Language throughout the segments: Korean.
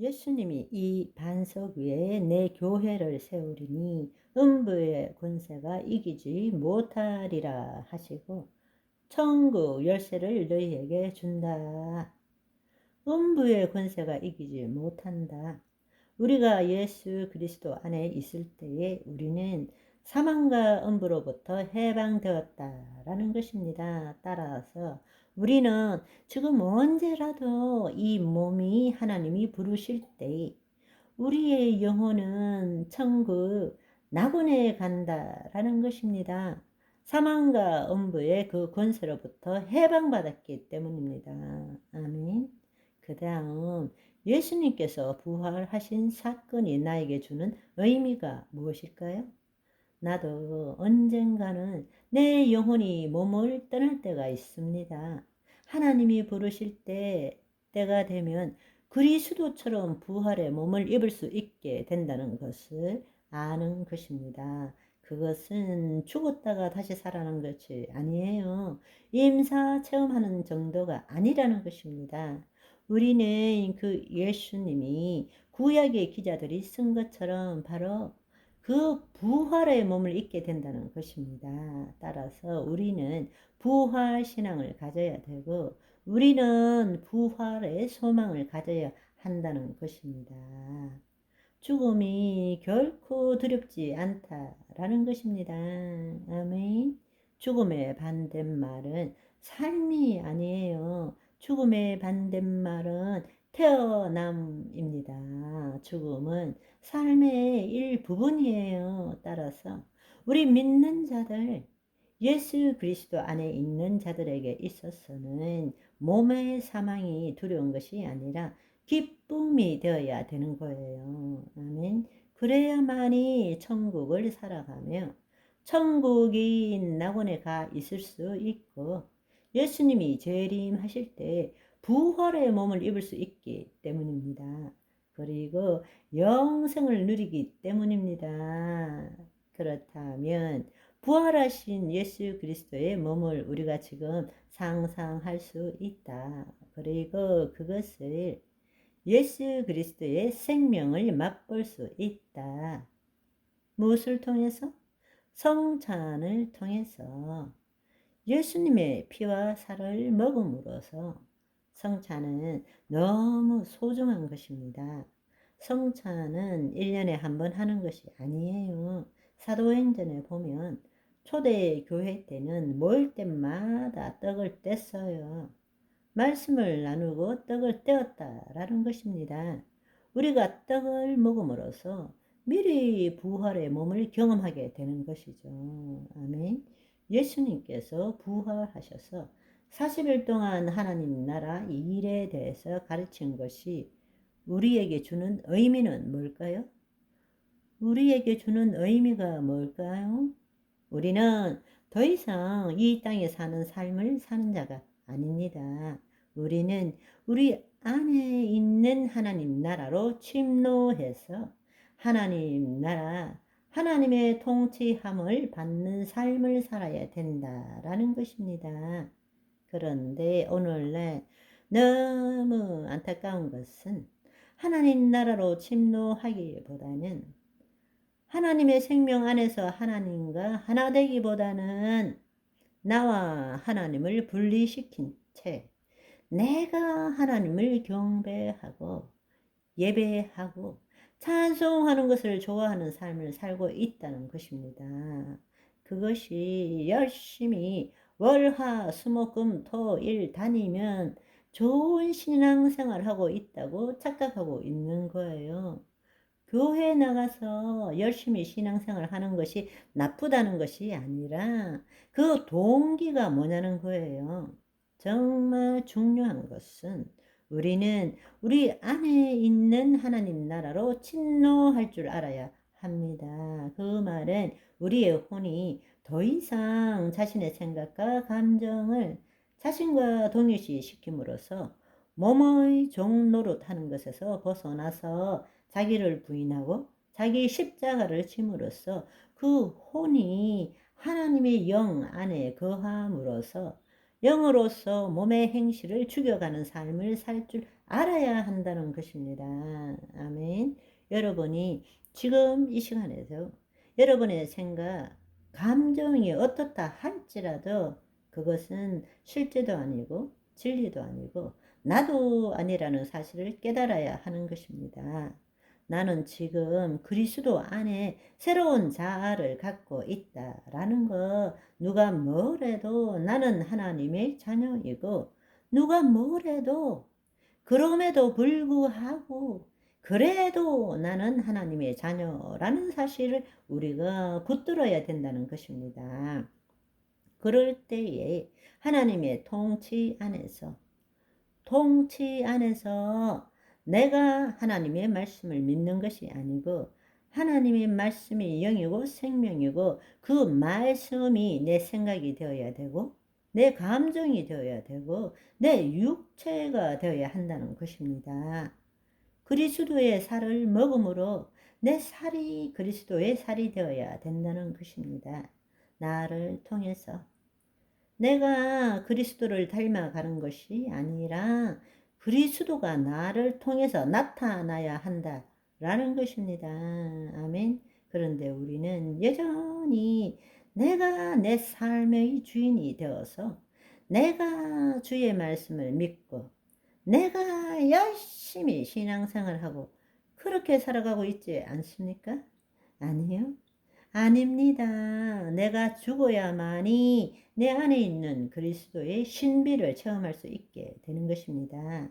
예수님이 이 반석 위에 내 교회를 세우리니 음부의 권세가 이기지 못하리라 하시고 천국 열쇠를 너희에게 준다. 음부의 권세가 이기지 못한다. 우리가 예수 그리스도 안에 있을 때에 우리는 사망과 음부로부터 해방되었다라는 것입니다. 따라서 우리는 지금 언제라도 이 몸이 하나님이 부르실 때 우리의 영혼은 천국 낙원에 간다라는 것입니다. 사망과 음부의 그 권세로부터 해방받았기 때문입니다. 아멘. 그 다음 예수님께서 부활하신 사건이 나에게 주는 의미가 무엇일까요? 나도 언젠가는 내 영혼이 몸을 떠날 때가 있습니다. 하나님이 부르실 때가 되면 그리스도처럼 부활의 몸을 입을 수 있게 된다는 것을 아는 것입니다. 그것은 죽었다가 다시 살아난 것이 아니에요. 임사 체험하는 정도가 아니라는 것입니다. 우리는 그 예수님이 구약의 기자들이 쓴 것처럼 바로 그 부활의 몸을 입게 된다는 것입니다. 따라서 우리는 부활 신앙을 가져야 되고 우리는 부활의 소망을 가져야 한다는 것입니다. 죽음이 결코 두렵지 않다라는 것입니다. 아멘. 죽음의 반대말은 삶이 아니에요. 죽음의 반대말은 태어남입니다. 죽음은 삶의 일부분이에요. 따라서 우리 믿는 자들, 예수 그리스도 안에 있는 자들에게 있어서는 몸의 사망이 두려운 것이 아니라 기쁨이 되어야 되는 거예요. 아멘. 그래야만이 천국을 살아가며 천국인 낙원에 가 있을 수 있고 예수님이 재림하실 때 부활의 몸을 입을 수 있기 때문입니다. 그리고 영생을 누리기 때문입니다. 그렇다면 부활하신 예수 그리스도의 몸을 우리가 지금 상상할 수 있다. 그리고 그것을 예수 그리스도의 생명을 맛볼 수 있다. 무엇을 통해서? 성찬을 통해서 예수님의 피와 살을 먹음으로써 성찬은 너무 소중한 것입니다. 성찬은 1년에 한 번 하는 것이 아니에요. 사도행전에 보면 초대 교회 때는 모일 때마다 떡을 뗐어요. 말씀을 나누고 떡을 떼었다라는 것입니다. 우리가 떡을 먹음으로써 미리 부활의 몸을 경험하게 되는 것이죠. 아멘. 예수님께서 부활하셔서 40일 동안 하나님 나라 일에 대해서 가르친 것이 우리에게 주는 의미는 뭘까요? 우리에게 주는 의미가 뭘까요? 우리는 더 이상 이 땅에 사는 삶을 사는 자가 아닙니다. 우리는 우리 안에 있는 하나님 나라로 침노해서 하나님 나라, 하나님의 통치함을 받는 삶을 살아야 된다라는 것입니다. 그런데 오늘날 너무 안타까운 것은 하나님 나라로 침노하기보다는 하나님의 생명 안에서 하나님과 하나 되기보다는 나와 하나님을 분리시킨 채 내가 하나님을 경배하고 예배하고 찬송하는 것을 좋아하는 삶을 살고 있다는 것입니다. 그것이 열심히 월화 수목금 토일 다니면 좋은 신앙생활 하고 있다고 착각하고 있는 거예요. 교회 나가서 열심히 신앙생활 하는 것이 나쁘다는 것이 아니라 그 동기가 뭐냐는 거예요. 정말 중요한 것은 우리는 우리 안에 있는 하나님 나라로 침노할 줄 알아야 합니다. 그 말은 우리의 혼이 더 이상 자신의 생각과 감정을 자신과 동일시 시킴으로써 몸의 종 노릇하는 것에서 벗어나서 자기를 부인하고 자기 십자가를 짐으로써 그 혼이 하나님의 영 안에 거함으로써 영으로서 몸의 행실을 죽여가는 삶을 살 줄 알아야 한다는 것입니다. 아멘. 여러분이 지금 이 시간에서 여러분의 생각, 감정이 어떻다 할지라도 그것은 실제도 아니고 진리도 아니고 나도 아니라는 사실을 깨달아야 하는 것입니다. 나는 지금 그리스도 안에 새로운 자아를 갖고 있다라는 거, 누가 뭐래도 나는 하나님의 자녀이고, 누가 뭐래도 그럼에도 불구하고 그래도 나는 하나님의 자녀라는 사실을 우리가 붙들어야 된다는 것입니다. 그럴 때에 하나님의 통치 안에서 내가 하나님의 말씀을 믿는 것이 아니고 하나님의 말씀이 영이고 생명이고 그 말씀이 내 생각이 되어야 되고 내 감정이 되어야 되고 내 육체가 되어야 한다는 것입니다. 그리스도의 살을 먹음으로 내 살이 그리스도의 살이 되어야 된다는 것입니다. 나를 통해서 내가 그리스도를 닮아가는 것이 아니라 그리스도가 나를 통해서 나타나야 한다라는 것입니다. 아멘. 그런데 우리는 여전히 내가 내 삶의 주인이 되어서 내가 주의 말씀을 믿고 내가 열심히 신앙생활하고 그렇게 살아가고 있지 않습니까? 아니요. 아닙니다. 내가 죽어야만이 내 안에 있는 그리스도의 신비를 체험할 수 있게 되는 것입니다.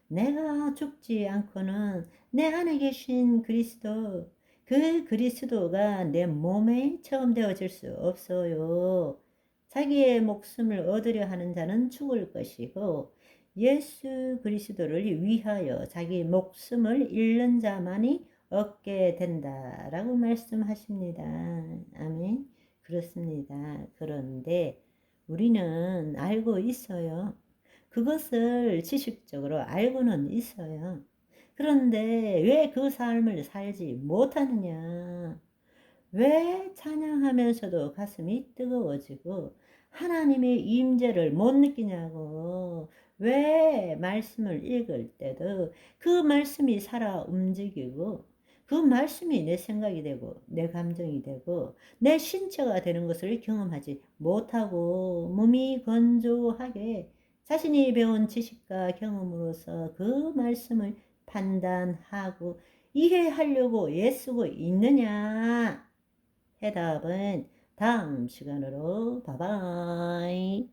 내가 죽지 않고는 내 안에 계신 그리스도, 그 그리스도가 내 몸에 체험되어질 수 없어요. 자기의 목숨을 얻으려 하는 자는 죽을 것이고 예수 그리스도를 위하여 자기 목숨을 잃는 자만이 얻게 된다라고 말씀하십니다. 아멘. 그렇습니다. 그런데 우리는 알고 있어요. 그것을 지식적으로 알고는 있어요. 그런데 왜 그 삶을 살지 못하느냐? 왜 찬양하면서도 가슴이 뜨거워지고 하나님의 임재를 못 느끼냐고. 왜 말씀을 읽을 때도 그 말씀이 살아 움직이고 그 말씀이 내 생각이 되고 내 감정이 되고 내 신체가 되는 것을 경험하지 못하고 몸이 건조하게 자신이 배운 지식과 경험으로서 그 말씀을 판단하고 이해하려고 애쓰고 있느냐? 해답은 다음 시간으로 바이바이.